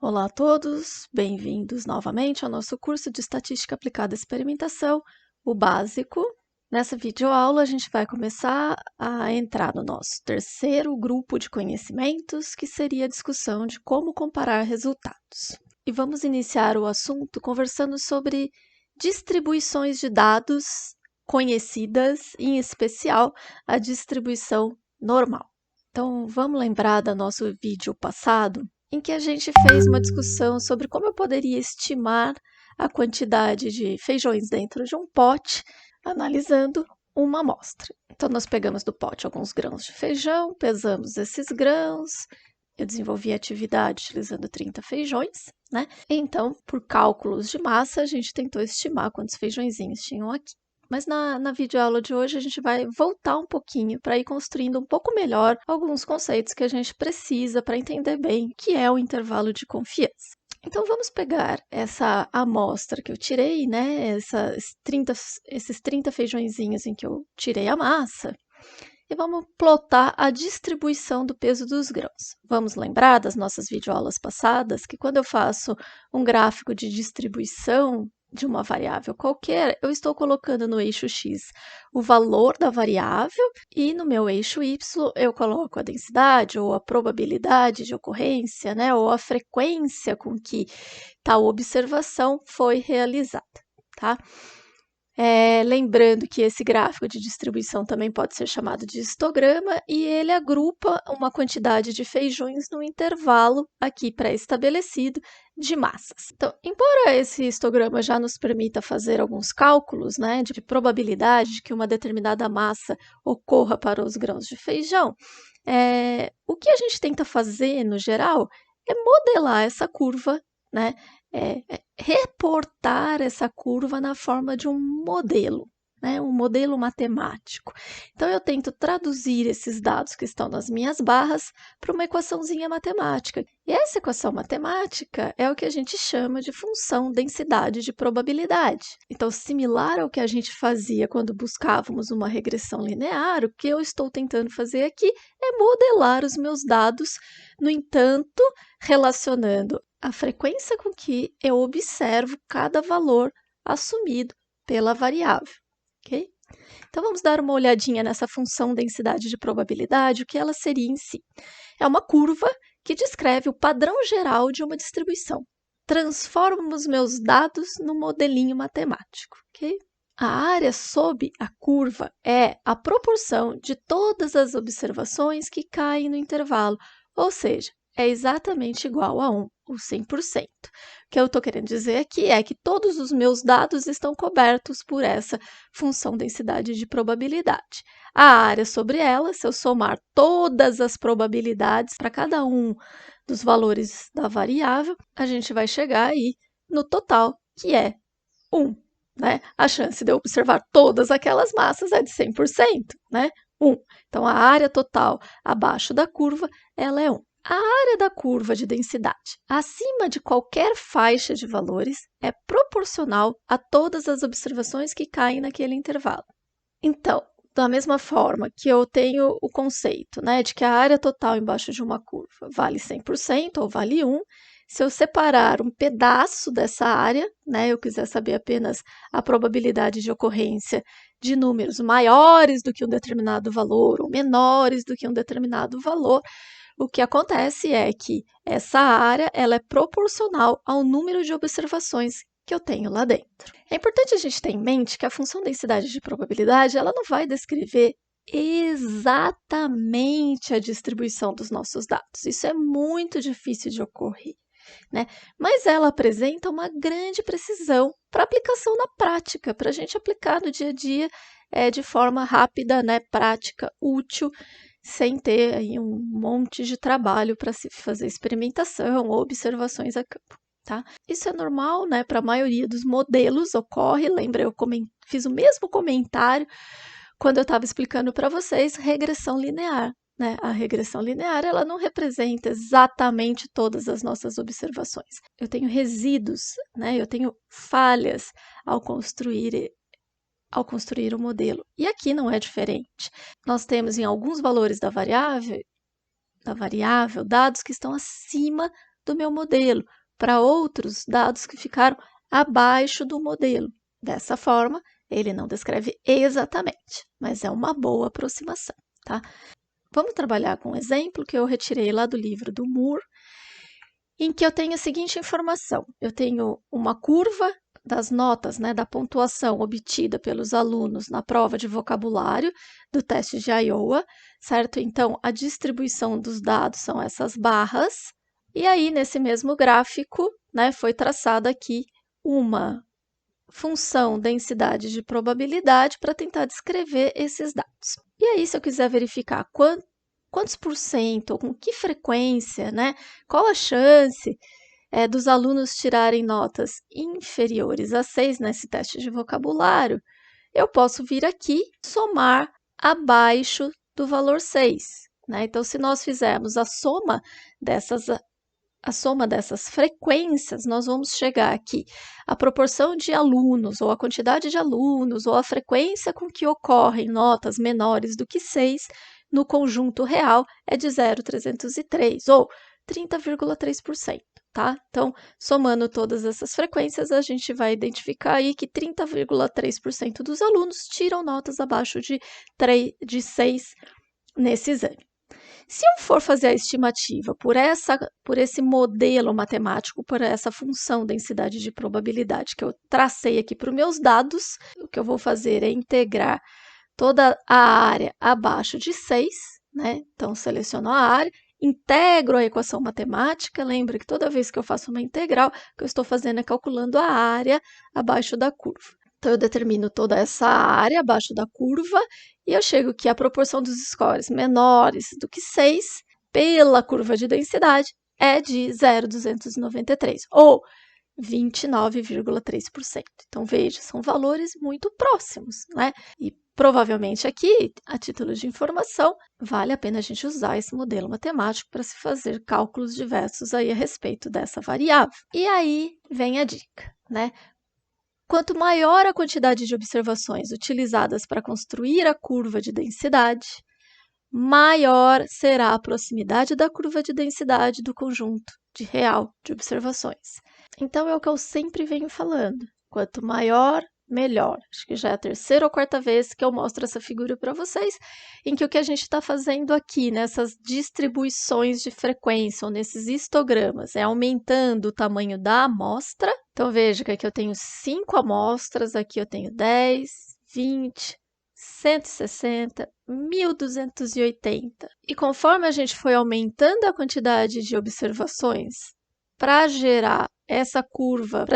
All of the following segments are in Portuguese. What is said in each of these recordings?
Olá a todos, bem-vindos novamente ao nosso curso de Estatística Aplicada à Experimentação, o básico. Nessa videoaula, a gente vai começar a entrar no nosso terceiro grupo de conhecimentos, que seria a discussão de como comparar resultados. E vamos iniciar o assunto conversando sobre distribuições de dados conhecidas, em especial a distribuição normal. Então, vamos lembrar do nosso vídeo passado, em que a gente fez uma discussão sobre como eu poderia estimar a quantidade de feijões dentro de um pote, analisando uma amostra. Então, nós pegamos do pote alguns grãos de feijão, pesamos esses grãos, eu desenvolvi a atividade utilizando 30 feijões, né? Então, por cálculos de massa, a gente tentou estimar quantos feijõezinhos tinham aqui. Mas na videoaula de hoje a gente vai voltar um pouquinho para ir construindo um pouco melhor alguns conceitos que a gente precisa para entender bem o que é o intervalo de confiança. Então vamos pegar essa amostra que eu tirei, né? Esses 30 feijõezinhos em que eu tirei a massa, e vamos plotar a distribuição do peso dos grãos. Vamos lembrar das nossas videoaulas passadas que quando eu faço um gráfico de distribuição de uma variável qualquer, eu estou colocando no eixo X o valor da variável e no meu eixo Y eu coloco a densidade ou a probabilidade de ocorrência, né, ou a frequência com que tal observação foi realizada, tá? Lembrando que esse gráfico de distribuição também pode ser chamado de histograma e ele agrupa uma quantidade de feijões no intervalo aqui pré-estabelecido de massas. Então, embora esse histograma já nos permita fazer alguns cálculos, né, de probabilidade de que uma determinada massa ocorra para os grãos de feijão, o que a gente tenta fazer, no geral, é modelar essa curva, né, reportar essa curva na forma de um modelo, né? Um modelo matemático. Então, eu tento traduzir esses dados que estão nas minhas barras para uma equaçãozinha matemática. E essa equação matemática é o que a gente chama de função densidade de probabilidade. Então, similar ao que a gente fazia quando buscávamos uma regressão linear, o que eu estou tentando fazer aqui é modelar os meus dados, no entanto, relacionando a frequência com que eu observo cada valor assumido pela variável, ok? Então, vamos dar uma olhadinha nessa função densidade de probabilidade, o que ela seria em si. É uma curva que descreve o padrão geral de uma distribuição. Transformo os meus dados num modelinho matemático, ok? A área sob a curva é a proporção de todas as observações que caem no intervalo, ou seja, é exatamente igual a 1, ou 100%. O que eu estou querendo dizer aqui é que todos os meus dados estão cobertos por essa função densidade de probabilidade. A área sobre ela, se eu somar todas as probabilidades para cada um dos valores da variável, a gente vai chegar aí no total, que é 1. Né? A chance de eu observar todas aquelas massas é de 100%, né? 1. Então, a área total abaixo da curva, ela é 1. A área da curva de densidade acima de qualquer faixa de valores é proporcional a todas as observações que caem naquele intervalo. Então, da mesma forma que eu tenho o conceito, né, de que a área total embaixo de uma curva vale 100% ou vale 1, se eu separar um pedaço dessa área, né, eu quiser saber apenas a probabilidade de ocorrência de números maiores do que um determinado valor ou menores do que um determinado valor, o que acontece é que essa área ela é proporcional ao número de observações que eu tenho lá dentro. É importante a gente ter em mente que a função densidade de probabilidade ela não vai descrever exatamente a distribuição dos nossos dados. Isso é muito difícil de ocorrer, né? Mas ela apresenta uma grande precisão para aplicação na prática, para a gente aplicar no dia a dia de forma rápida, né? Prática, útil, sem ter aí um monte de trabalho para se fazer experimentação ou observações a campo. Tá? Isso é normal, né? Para a maioria dos modelos ocorre. Lembra, eu fiz o mesmo comentário quando eu estava explicando para vocês regressão linear. Né? A regressão linear ela não representa exatamente todas as nossas observações. Eu tenho resíduos, né? Eu tenho falhas ao construir o modelo. E aqui não é diferente. Nós temos em alguns valores da variável da variável dados que estão acima do meu modelo, para outros dados que ficaram abaixo do modelo. Dessa forma, ele não descreve exatamente, mas é uma boa aproximação, tá? Vamos trabalhar com um exemplo que eu retirei lá do livro do Moore, em que eu tenho a seguinte informação. Eu tenho uma curva das notas, né, da pontuação obtida pelos alunos na prova de vocabulário do teste de Iowa, certo? Então, a distribuição dos dados são essas barras. E aí, nesse mesmo gráfico, né, foi traçada aqui uma função densidade de probabilidade para tentar descrever esses dados. E aí, se eu quiser verificar quantos por cento, ou com que frequência, né, qual a chance dos alunos tirarem notas inferiores a 6 nesse teste de vocabulário, eu posso vir aqui somar abaixo do valor 6. Né? Então, se nós fizermos a soma dessas frequências, nós vamos chegar aqui. A proporção de alunos, ou a quantidade de alunos, ou a frequência com que ocorrem notas menores do que 6 no conjunto real é de 0,303, ou 30,3%. Tá? Então, somando todas essas frequências, a gente vai identificar aí que 30,3% dos alunos tiram notas abaixo de 6 nesse exame. Se eu for fazer a estimativa por esse modelo matemático, por essa função densidade de probabilidade que eu tracei aqui para os meus dados, o que eu vou fazer é integrar toda a área abaixo de 6, né? Então, seleciono a área, integro a equação matemática. Lembra que toda vez que eu faço uma integral, o que eu estou fazendo é calculando a área abaixo da curva. Então, eu determino toda essa área abaixo da curva e eu chego que a proporção dos scores menores do que 6 pela curva de densidade é de 0,293, ou 29,3%. Então, veja, são valores muito próximos, né? E provavelmente aqui, a título de informação, vale a pena a gente usar esse modelo matemático para se fazer cálculos diversos aí a respeito dessa variável. E aí vem a dica, né? Quanto maior a quantidade de observações utilizadas para construir a curva de densidade, maior será a proximidade da curva de densidade do conjunto real de observações. Então, é o que eu sempre venho falando. Quanto maior, melhor. Acho que já é a terceira ou quarta vez que eu mostro essa figura para vocês, em que o que a gente está fazendo aqui, nessas distribuições de frequência, ou nesses histogramas, é aumentando o tamanho da amostra. Então, veja que aqui eu tenho 5 amostras, aqui eu tenho 10, 20, 160, 1280. E conforme a gente foi aumentando a quantidade de observações para gerar essa curva,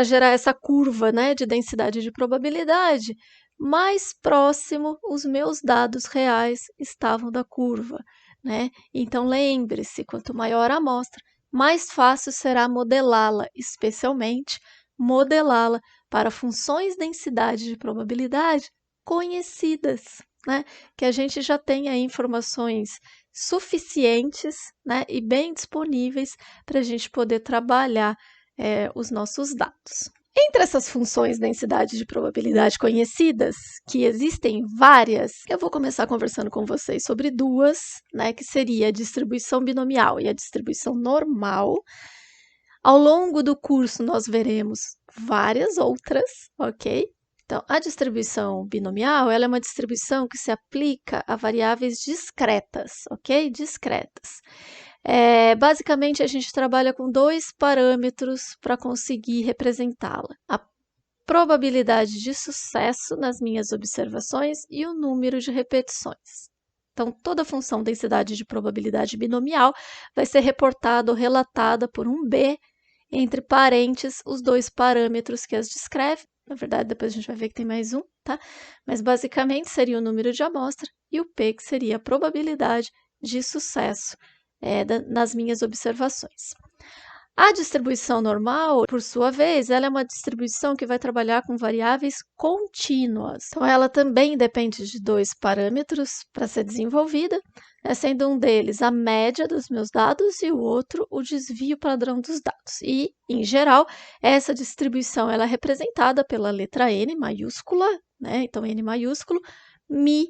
né, de densidade de probabilidade, mais próximo os meus dados reais estavam da curva, né? Então, lembre-se, quanto maior a amostra, mais fácil será modelá-la, especialmente modelá-la para funções densidade de probabilidade conhecidas, né? Que a gente já tem aí informações suficientes, né, e bem disponíveis para a gente poder trabalhar os nossos dados. Entre essas funções densidade de probabilidade conhecidas, que existem várias, eu vou começar conversando com vocês sobre duas, né, que seria a distribuição binomial e a distribuição normal. Ao longo do curso, nós veremos várias outras, ok? Então, a distribuição binomial, ela é uma distribuição que se aplica a variáveis discretas, ok? Discretas. Basicamente, a gente trabalha com 2 parâmetros para conseguir representá-la. A probabilidade de sucesso nas minhas observações e o número de repetições. Então, toda função densidade de probabilidade binomial vai ser reportada ou relatada por um B, entre parênteses, os 2 parâmetros que as descrevem. Na verdade, depois a gente vai ver que tem mais um, tá? Mas basicamente seria o número de amostra e o P, que seria a probabilidade de sucesso nas minhas observações. A distribuição normal, por sua vez, ela é uma distribuição que vai trabalhar com variáveis contínuas. Então, ela também depende de 2 parâmetros para ser desenvolvida, sendo um deles a média dos meus dados e o outro o desvio padrão dos dados. E, em geral, essa distribuição ela é representada pela letra N maiúscula, né? Então, N maiúsculo, mi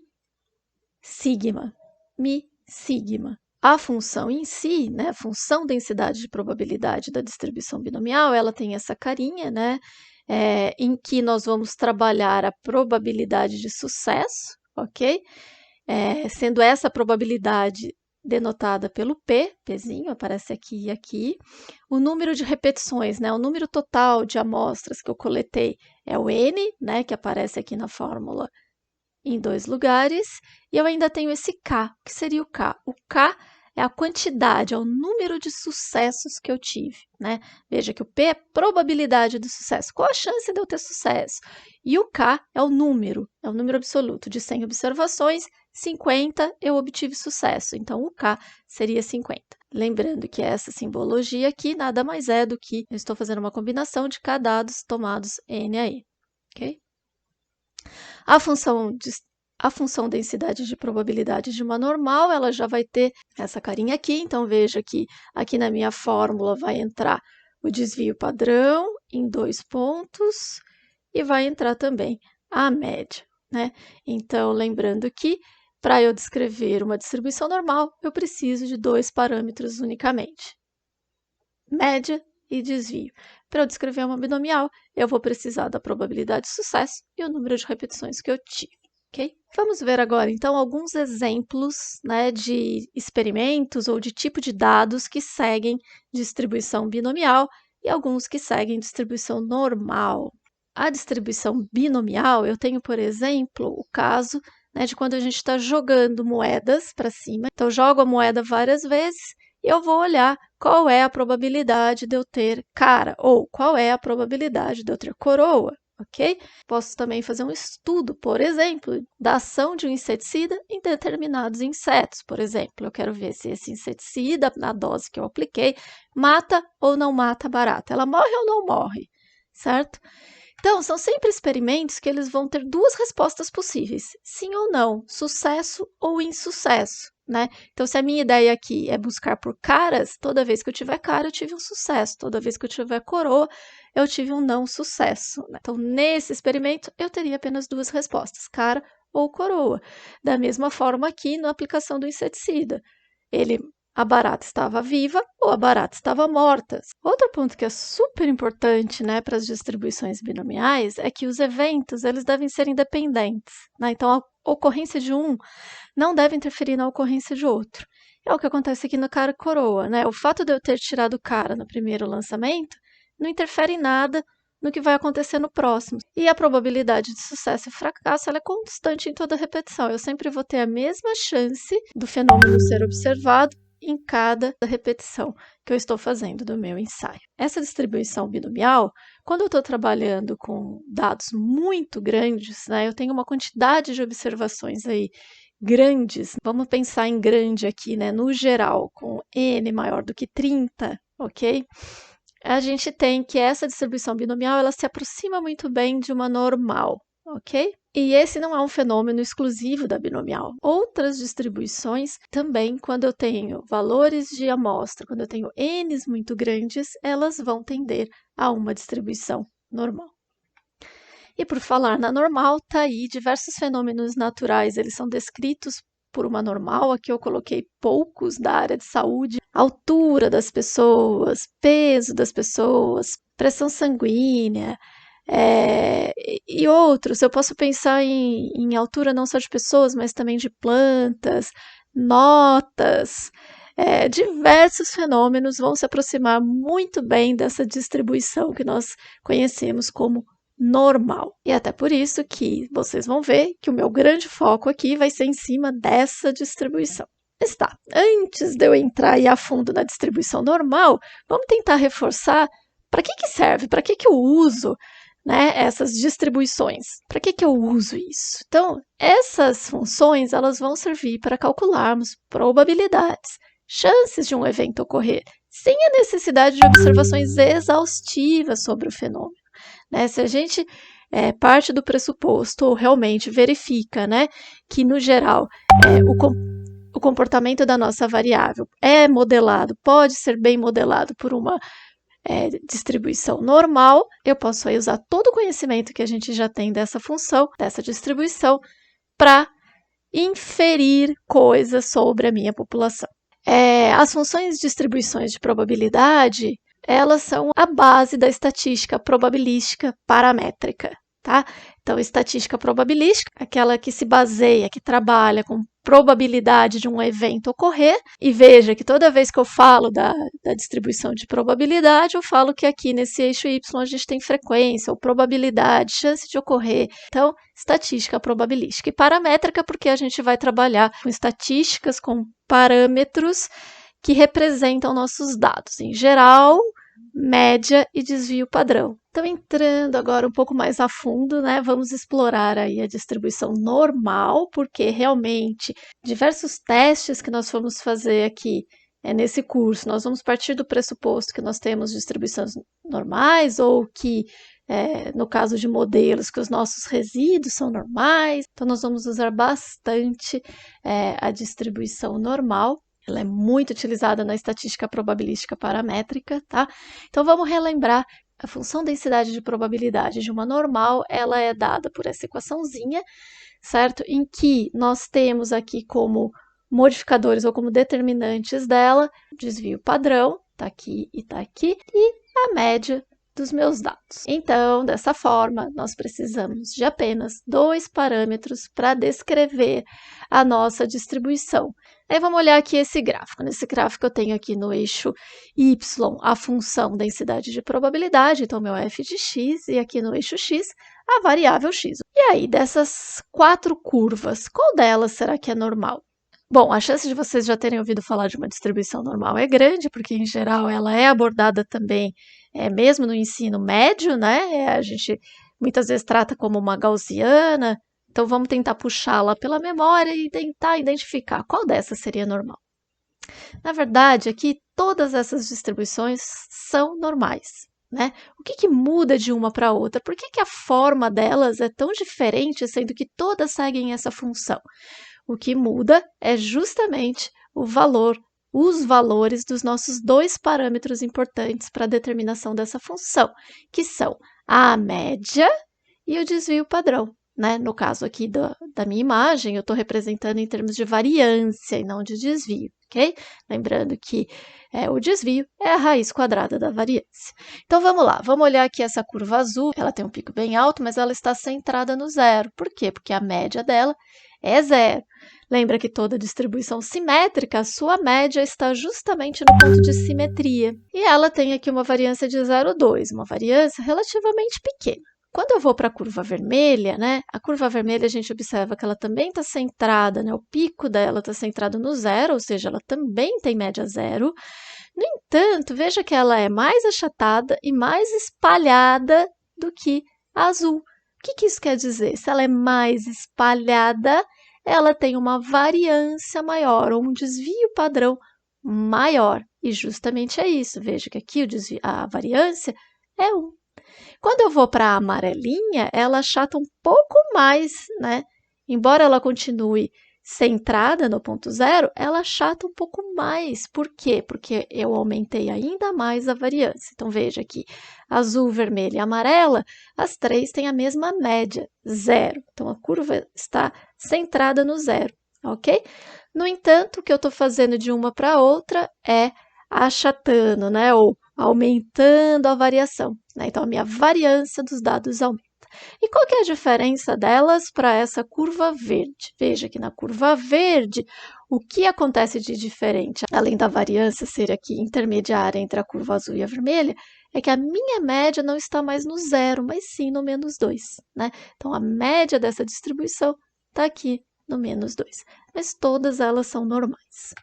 sigma. Mi sigma. A função em si, né, a função densidade de probabilidade da distribuição binomial, ela tem essa carinha, né, em que nós vamos trabalhar a probabilidade de sucesso, ok? Sendo essa probabilidade denotada pelo P, Pzinho, aparece aqui e aqui. O número de repetições, né, o número total de amostras que eu coletei é o N, né, que aparece aqui na fórmula em 2 lugares, e eu ainda tenho esse K. O que seria o K? O K é a quantidade, é o número de sucessos que eu tive, né? Veja que o P é probabilidade do sucesso. Qual a chance de eu ter sucesso? E o K é o número absoluto. De 100 observações, 50 eu obtive sucesso. Então, o K seria 50. Lembrando que essa simbologia aqui nada mais é do que eu estou fazendo uma combinação de K dados tomados N aí, ok? A função densidade de probabilidade de uma normal, ela já vai ter essa carinha aqui, então veja que aqui na minha fórmula vai entrar o desvio padrão em 2 pontos e vai entrar também a média, né? Então, lembrando que para eu descrever uma distribuição normal, eu preciso de 2 parâmetros unicamente, média e desvio. Para eu descrever uma binomial, eu vou precisar da probabilidade de sucesso e o número de repetições que eu tive. Okay? Vamos ver agora, então, alguns exemplos, né, de experimentos ou de tipo de dados que seguem distribuição binomial e alguns que seguem distribuição normal. A distribuição binomial, eu tenho, por exemplo, o caso, né, de quando a gente está jogando moedas para cima. Então, eu jogo a moeda várias vezes e eu vou olhar qual é a probabilidade de eu ter cara ou qual é a probabilidade de eu ter coroa, ok? Posso também fazer um estudo, por exemplo, da ação de um inseticida em determinados insetos. Por exemplo, eu quero ver se esse inseticida, na dose que eu apliquei, mata ou não mata a barata. Ela morre ou não morre, certo? Então, são sempre experimentos que eles vão ter 2 respostas possíveis, sim ou não, sucesso ou insucesso, né? Então, se a minha ideia aqui é buscar por caras, toda vez que eu tiver cara, eu tive um sucesso, toda vez que eu tiver coroa, eu tive um não sucesso, né? Então, nesse experimento, eu teria apenas 2 respostas, cara ou coroa. Da mesma forma aqui na aplicação do inseticida. A barata estava viva ou a barata estava morta. Outro ponto que é super importante, né, para as distribuições binomiais é que os eventos eles devem ser independentes, né? Então, a ocorrência de um não deve interferir na ocorrência de outro. É o que acontece aqui no cara-coroa, né? O fato de eu ter tirado o cara no primeiro lançamento não interfere em nada no que vai acontecer no próximo. E a probabilidade de sucesso e fracasso ela é constante em toda repetição. Eu sempre vou ter a mesma chance do fenômeno ser observado em cada repetição que eu estou fazendo do meu ensaio. Essa distribuição binomial, quando eu estou trabalhando com dados muito grandes, né, eu tenho uma quantidade de observações aí grandes, vamos pensar em grande aqui, né, no geral, com N maior do que 30, ok? A gente tem que essa distribuição binomial, ela se aproxima muito bem de uma normal, ok? E esse não é um fenômeno exclusivo da binomial. Outras distribuições também, quando eu tenho valores de amostra, quando eu tenho N's muito grandes, elas vão tender a uma distribuição normal. E por falar na normal, tá aí diversos fenômenos naturais, eles são descritos por uma normal, aqui eu coloquei poucos da área de saúde, altura das pessoas, peso das pessoas, pressão sanguínea, e outros. Eu posso pensar em altura não só de pessoas, mas também de plantas, notas. Diversos fenômenos vão se aproximar muito bem dessa distribuição que nós conhecemos como normal. E até por isso que vocês vão ver que o meu grande foco aqui vai ser em cima dessa distribuição. Está. Antes de eu entrar a fundo na distribuição normal, vamos tentar reforçar para que serve, para que eu uso, né, essas distribuições. Para que eu uso isso? Então, essas funções elas vão servir para calcularmos probabilidades, chances de um evento ocorrer, sem a necessidade de observações exaustivas sobre o fenômeno. Né? Se a gente parte do pressuposto ou realmente verifica, né, que, no geral, o comportamento da nossa variável é modelado, pode ser bem modelado por uma distribuição normal, eu posso aí usar todo o conhecimento que a gente já tem dessa função, dessa distribuição, para inferir coisas sobre a minha população. As funções de distribuições de probabilidade, elas são a base da estatística probabilística paramétrica, tá? Então, estatística probabilística, aquela que se baseia, que trabalha com probabilidade de um evento ocorrer, e veja que toda vez que eu falo da distribuição de probabilidade, eu falo que aqui nesse eixo Y a gente tem frequência, ou probabilidade, chance de ocorrer. Então, estatística probabilística. E paramétrica, porque a gente vai trabalhar com estatísticas, com parâmetros que representam nossos dados, em geral, média e desvio padrão. Então, entrando agora um pouco mais a fundo, né, vamos explorar aí a distribuição normal, porque realmente diversos testes que nós vamos fazer aqui nesse curso, nós vamos partir do pressuposto que nós temos distribuições normais, ou que, no caso de modelos, que os nossos resíduos são normais. Então, nós vamos usar bastante a distribuição normal. Ela é muito utilizada na estatística probabilística paramétrica, tá? Então, vamos relembrar. A função densidade de probabilidade de uma normal, ela é dada por essa equaçãozinha, certo? Em que nós temos aqui como modificadores ou como determinantes dela, desvio padrão, tá aqui, e a média dos meus dados. Então, dessa forma, nós precisamos de apenas 2 parâmetros para descrever a nossa distribuição. Aí vamos olhar aqui esse gráfico. Nesse gráfico eu tenho aqui no eixo Y a função densidade de probabilidade, então meu f de x, e aqui no eixo x a variável x. E aí, dessas 4 curvas, qual delas será que é normal? Bom, a chance de vocês já terem ouvido falar de uma distribuição normal é grande, porque em geral ela é abordada também, mesmo no ensino médio, né? A gente muitas vezes trata como uma gaussiana. Então, vamos tentar puxá-la pela memória e tentar identificar qual dessas seria normal. Na verdade, aqui todas essas distribuições são normais, né? O que muda de uma para outra? Por que a forma delas é tão diferente, sendo que todas seguem essa função? O que muda é justamente os valores dos nossos 2 parâmetros importantes para a determinação dessa função, que são a média e o desvio padrão. Né? No caso aqui da minha imagem, eu estou representando em termos de variância e não de desvio, ok? Lembrando que o desvio é a raiz quadrada da variância. Então, vamos lá, vamos olhar aqui essa curva azul. Ela tem um pico bem alto, mas ela está centrada no zero. Por quê? Porque a média dela é zero. Lembra que toda distribuição simétrica, a sua média está justamente no ponto de simetria. E ela tem aqui uma variância de 0,2, uma variância relativamente pequena. Quando eu vou para a curva vermelha, né? A curva vermelha a gente observa que ela também está centrada, né? O pico dela está centrado no zero, ou seja, ela também tem média zero. No entanto, veja que ela é mais achatada e mais espalhada do que a azul. O que isso quer dizer? Se ela é mais espalhada, ela tem uma variância maior, ou um desvio padrão maior. E justamente é isso. Veja que aqui a variância é 1. Quando eu vou para a amarelinha, ela achata um pouco mais, né? Embora ela continue centrada no ponto zero, ela achata um pouco mais. Por quê? Porque eu aumentei ainda mais a variância. Então, veja aqui, azul, vermelho e amarela, as 3 têm a mesma média, 0. Então, a curva está centrada no zero, ok? No entanto, o que eu estou fazendo de uma para outra é achatando, né? Ou aumentando a variação, né? Então, a minha variância dos dados aumenta. E qual que é a diferença delas para essa curva verde? Veja que na curva verde, o que acontece de diferente, além da variância ser aqui intermediária entre a curva azul e a vermelha, é que a minha média não está mais no zero, mas sim no -2, né? Então, a média dessa distribuição está aqui no -2, mas todas elas são normais.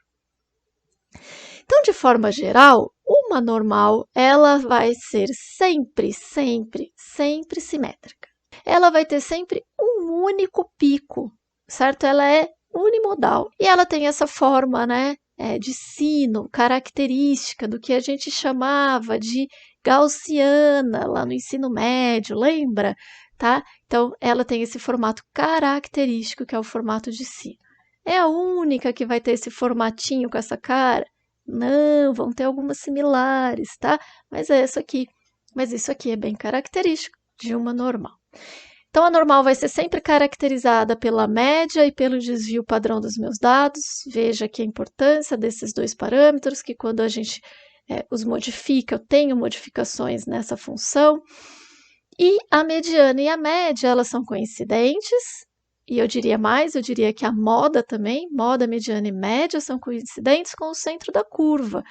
Então, de forma geral, uma normal, ela vai ser sempre simétrica. Ela vai ter sempre um único pico, certo? Ela é unimodal. E ela tem essa forma, né, de sino, característica do que a gente chamava de gaussiana lá no ensino médio, lembra? Tá? Então, ela tem esse formato característico, que é o formato de sino. É a única que vai ter esse formatinho com essa cara? Não, vão ter algumas similares, tá? Mas é isso aqui. Mas isso aqui é bem característico de uma normal. Então, a normal vai ser sempre caracterizada pela média e pelo desvio padrão dos meus dados. Veja aqui a importância desses dois parâmetros, que quando a gente os modifica, eu tenho modificações nessa função. E a mediana e a média, elas são coincidentes. E eu diria mais, eu diria que a moda também, moda, mediana e média são coincidentes com o centro da curva,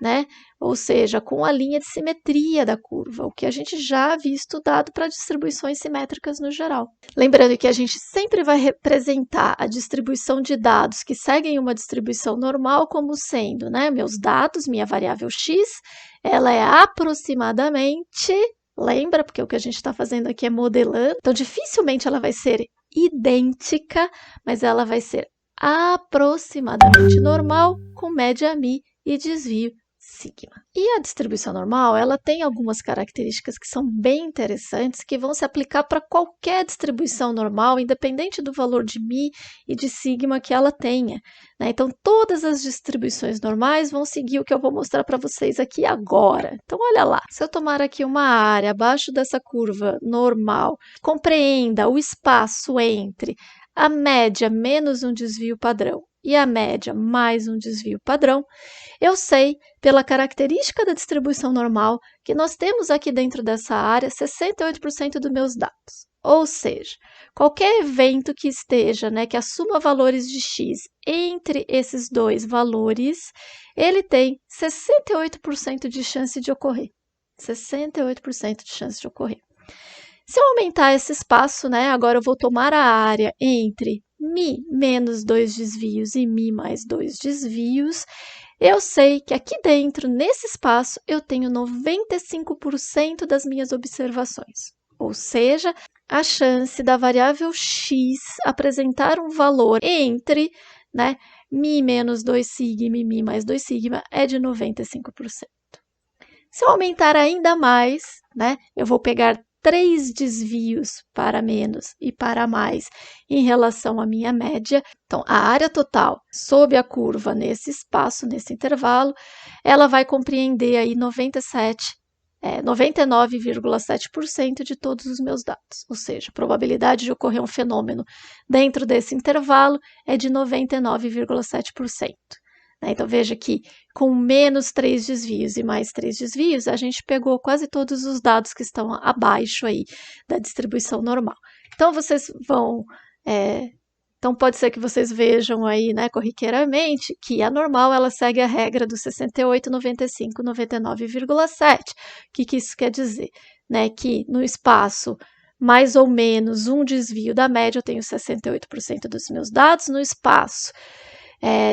né? Ou seja, com a linha de simetria da curva, o que a gente já havia estudado para distribuições simétricas no geral. Lembrando que a gente sempre vai representar a distribuição de dados que seguem uma distribuição normal como sendo, né, meus dados, minha variável x, ela é aproximadamente, lembra, porque o que a gente está fazendo aqui é modelando, então dificilmente ela vai ser idêntica, mas ela vai ser aproximadamente normal com média μ e desvio sigma. E a distribuição normal, ela tem algumas características que são bem interessantes, que vão se aplicar para qualquer distribuição normal, independente do valor de μ e de sigma que ela tenha, né? Então, todas as distribuições normais vão seguir o que eu vou mostrar para vocês aqui agora. Então, olha lá, se eu tomar aqui uma área abaixo dessa curva normal, compreenda o espaço entre a média menos um desvio padrão e a média mais um desvio padrão, eu sei, pela característica da distribuição normal, que nós temos aqui dentro dessa área 68% dos meus dados. Ou seja, qualquer evento que esteja, né, que assuma valores de x entre esses dois valores, ele tem 68% de chance de ocorrer. 68% de chance de ocorrer. Se eu aumentar esse espaço, né, agora eu vou tomar a área entre μ menos 2 desvios e μ mais 2 desvios, eu sei que aqui dentro, nesse espaço, eu tenho 95% das minhas observações. Ou seja, a chance da variável x apresentar um valor entre, né, μ menos 2 sigma e μ mais 2 sigma é de 95%. Se eu aumentar ainda mais, né, eu vou pegar 3 desvios para menos e para mais em relação à minha média. Então, a área total sob a curva nesse espaço, nesse intervalo, ela vai compreender aí 99,7% de todos os meus dados. Ou seja, a probabilidade de ocorrer um fenômeno dentro desse intervalo é de 99,7%. Então, veja que com menos 3 desvios e mais 3 desvios, a gente pegou quase todos os dados que estão abaixo aí da distribuição normal. Então, vocês vão... então, pode ser que vocês vejam aí, né, corriqueiramente, que a normal, ela segue a regra do 68, 95, 99,7. O que isso quer dizer? Né, que no espaço mais ou menos um desvio da média, eu tenho 68% dos meus dados, no espaço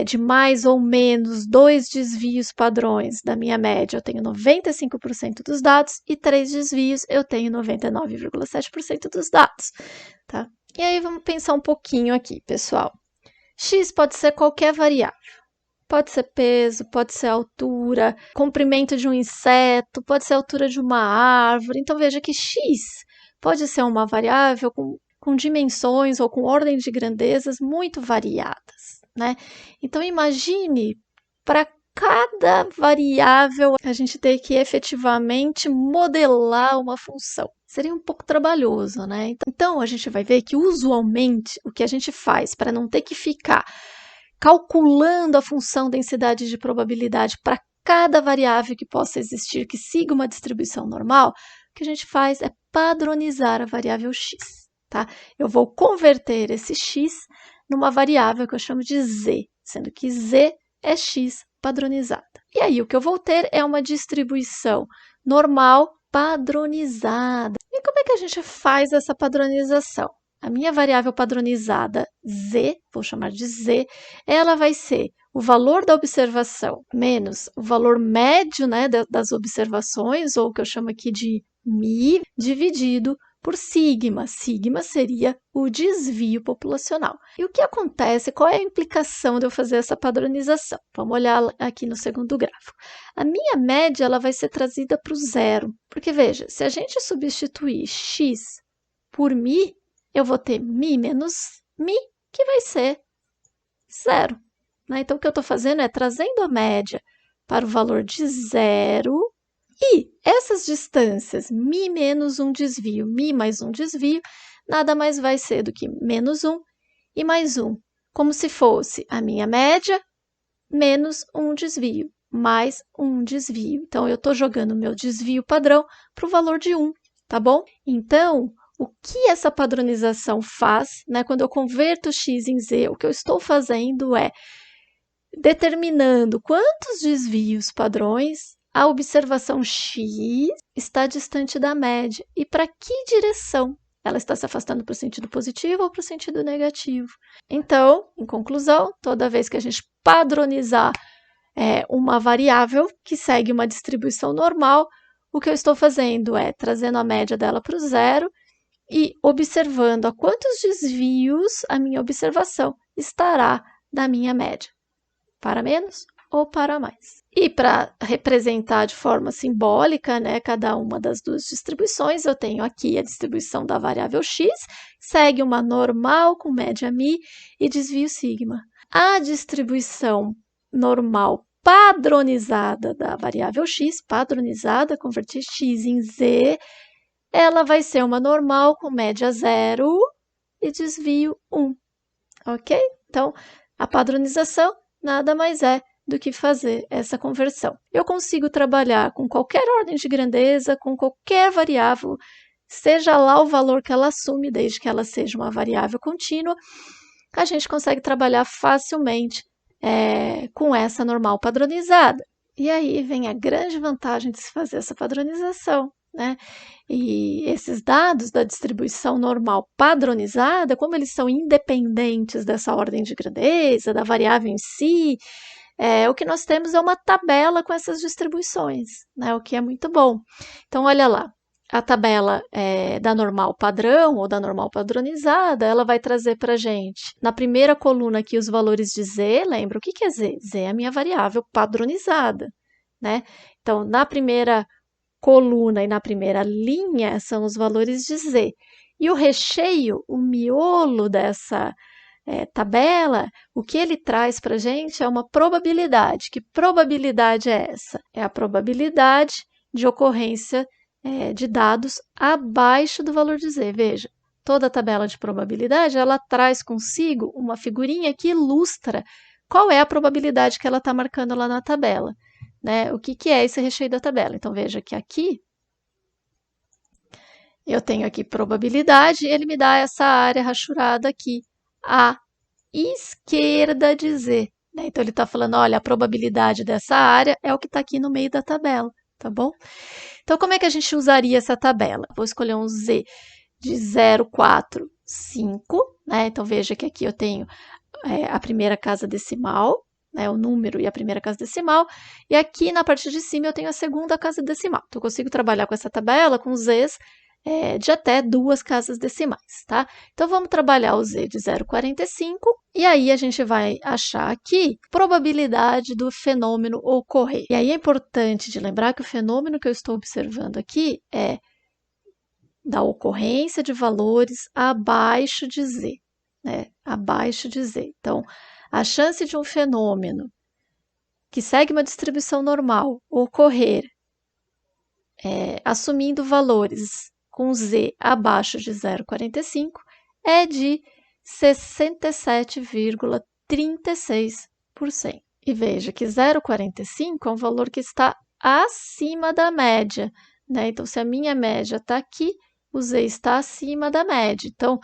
de mais ou menos 2 desvios padrões da minha média, eu tenho 95% dos dados, e 3 desvios, eu tenho 99,7% dos dados, tá? E aí, vamos pensar um pouquinho aqui, pessoal. X pode ser qualquer variável. Pode ser peso, pode ser altura, comprimento de um inseto, pode ser altura de uma árvore. Então, veja que x pode ser uma variável com dimensões ou com ordem de grandezas muito variadas, né? Então, imagine para cada variável a gente ter que efetivamente modelar uma função. Seria um pouco trabalhoso, né? Então, a gente vai ver que usualmente o que a gente faz para não ter que ficar calculando a função densidade de probabilidade para cada variável que possa existir que siga uma distribuição normal, o que a gente faz é padronizar a variável x, tá? Eu vou converter esse x numa variável que eu chamo de z, sendo que z é x padronizada. E aí, o que eu vou ter é uma distribuição normal padronizada. E como é que a gente faz essa padronização? A minha variável padronizada z, vou chamar de z, ela vai ser o valor da observação menos o valor médio, né, das observações, ou o que eu chamo aqui de μ, dividido por sigma. Sigma seria o desvio populacional. E o que acontece? Qual é a implicação de eu fazer essa padronização? Vamos olhar aqui no segundo gráfico. A minha média ela vai ser trazida para o zero. Porque, veja, se a gente substituir x por μ, eu vou ter μ menos μ, que vai ser zero. Né? Então, o que eu estou fazendo é trazendo a média para o valor de zero. E essas distâncias, μ menos um desvio, μ mais um desvio, nada mais vai ser do que menos 1 e mais 1, como se fosse a minha média menos um desvio, mais um desvio. Então, eu estou jogando o meu desvio padrão para o valor de 1, tá bom? Então, o que essa padronização faz, né, quando eu converto x em z, o que eu estou fazendo é determinando quantos desvios padrões a observação x está distante da média e para que direção ela está se afastando para o sentido positivo ou para o sentido negativo. Então, em conclusão, toda vez que a gente padronizar uma variável que segue uma distribuição normal, o que eu estou fazendo é trazendo a média dela para o zero e observando a quantos desvios a minha observação estará da minha média, para menos ou para mais. E para representar de forma simbólica, né, cada uma das duas distribuições, eu tenho aqui a distribuição da variável x, segue uma normal com média μ e desvio sigma. A distribuição normal padronizada da variável x, padronizada, converter x em z, ela vai ser uma normal com média 0 e desvio 1, ok? Então, a padronização nada mais é do que fazer essa conversão. Eu consigo trabalhar com qualquer ordem de grandeza, com qualquer variável, seja lá o valor que ela assume, desde que ela seja uma variável contínua, a gente consegue trabalhar facilmente com essa normal padronizada. E aí vem a grande vantagem de se fazer essa padronização, né? E esses dados da distribuição normal padronizada, como eles são independentes dessa ordem de grandeza, da variável em si, o que nós temos é uma tabela com essas distribuições, né? O que é muito bom. Então, olha lá, a tabela da normal padrão ou da normal padronizada, ela vai trazer para a gente, na primeira coluna aqui, os valores de z. Lembra, o que é z? Z é a minha variável padronizada, né? Então, na primeira coluna e na primeira linha são os valores de z. E o recheio, o miolo dessa tabela, o que ele traz para a gente é uma probabilidade. Que probabilidade é essa? É a probabilidade de ocorrência de dados abaixo do valor de z. Veja, toda a tabela de probabilidade, ela traz consigo uma figurinha que ilustra qual é a probabilidade que ela está marcando lá na tabela, né? O que é esse recheio da tabela? Então, veja que aqui eu tenho aqui probabilidade, ele me dá essa área rachurada aqui, à esquerda de z. Né? Então, ele está falando, olha, a probabilidade dessa área é o que está aqui no meio da tabela, tá bom? Então, como é que a gente usaria essa tabela? Vou escolher um z de 0,45, né? Então, veja que aqui eu tenho a primeira casa decimal, né, o número e a primeira casa decimal, e aqui na parte de cima eu tenho a segunda casa decimal. Então, eu consigo trabalhar com essa tabela com z's de até 2 casas decimais, tá? Então, vamos trabalhar o z de 0,45, e aí a gente vai achar aqui probabilidade do fenômeno ocorrer. E aí é importante de lembrar que o fenômeno que eu estou observando aqui é da ocorrência de valores abaixo de z, né? Abaixo de z. Então, a chance de um fenômeno que segue uma distribuição normal ocorrer assumindo valores com z abaixo de 0,45 é de 67,36%. E veja que 0,45 é um valor que está acima da média, né? Então, se a minha média está aqui, o z está acima da média. Então,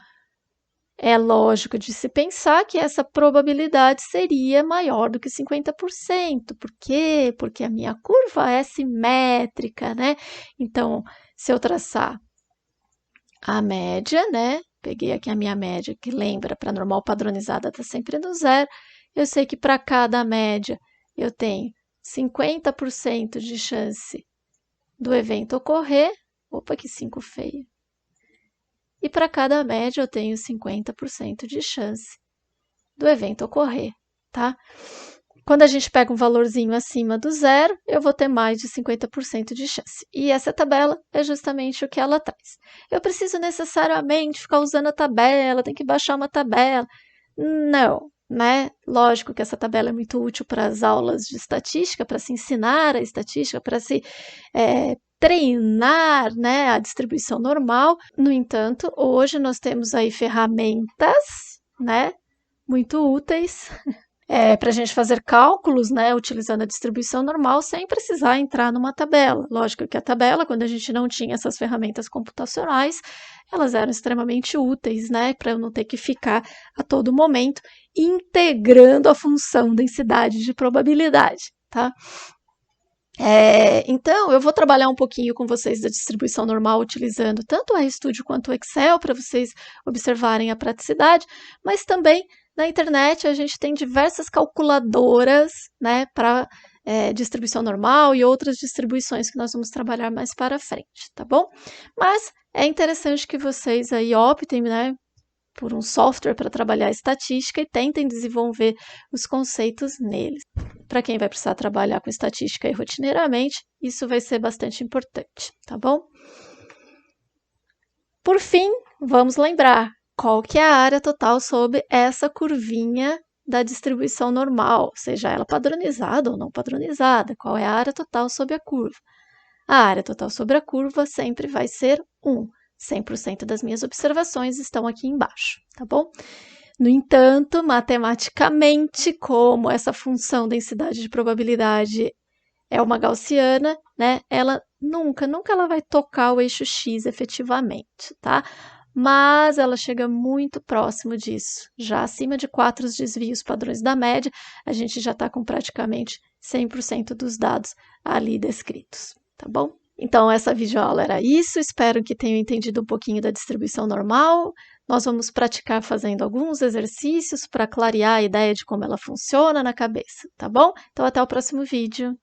é lógico de se pensar que essa probabilidade seria maior do que 50%. Por quê? Porque a minha curva é simétrica, né? Então, se eu traçar a média, né? Peguei aqui a minha média, que lembra, para normal padronizada está sempre no zero. Eu sei que para cada média eu tenho 50% de chance do evento ocorrer. Opa, que 5 feio. E para cada média eu tenho 50% de chance do evento ocorrer, tá? Quando a gente pega um valorzinho acima do zero, eu vou ter mais de 50% de chance. E essa tabela é justamente o que ela traz. Eu preciso necessariamente ficar usando a tabela, tem que baixar uma tabela. Não, né? Lógico que essa tabela é muito útil para as aulas de estatística, para se ensinar a estatística, para se treinar, né, a distribuição normal. No entanto, hoje nós temos aí ferramentas, né, muito úteis para a gente fazer cálculos, né, utilizando a distribuição normal, sem precisar entrar numa tabela. Lógico que a tabela, quando a gente não tinha essas ferramentas computacionais, elas eram extremamente úteis, né, para eu não ter que ficar a todo momento integrando a função densidade de probabilidade, tá? Então, eu vou trabalhar um pouquinho com vocês da distribuição normal, utilizando tanto o RStudio quanto o Excel, para vocês observarem a praticidade, mas também na internet a gente tem diversas calculadoras, né, para distribuição normal e outras distribuições que nós vamos trabalhar mais para frente, tá bom? Mas é interessante que vocês aí optem, né, por um software para trabalhar estatística e tentem desenvolver os conceitos neles. Para quem vai precisar trabalhar com estatística aí rotineiramente, isso vai ser bastante importante, tá bom? Por fim, vamos lembrar qual que é a área total sob essa curvinha da distribuição normal, seja ela padronizada ou não padronizada. Qual é a área total sob a curva? A área total sobre a curva sempre vai ser 1. 100% das minhas observações estão aqui embaixo, tá bom? No entanto, matematicamente, como essa função densidade de probabilidade é uma gaussiana, né? Ela nunca ela vai tocar o eixo x efetivamente, tá? Mas ela chega muito próximo disso. Já acima de 4 desvios padrões da média, a gente já está com praticamente 100% dos dados ali descritos, tá bom? Então, essa videoaula era isso. Espero que tenham entendido um pouquinho da distribuição normal. Nós vamos praticar fazendo alguns exercícios para clarear a ideia de como ela funciona na cabeça, tá bom? Então, até o próximo vídeo.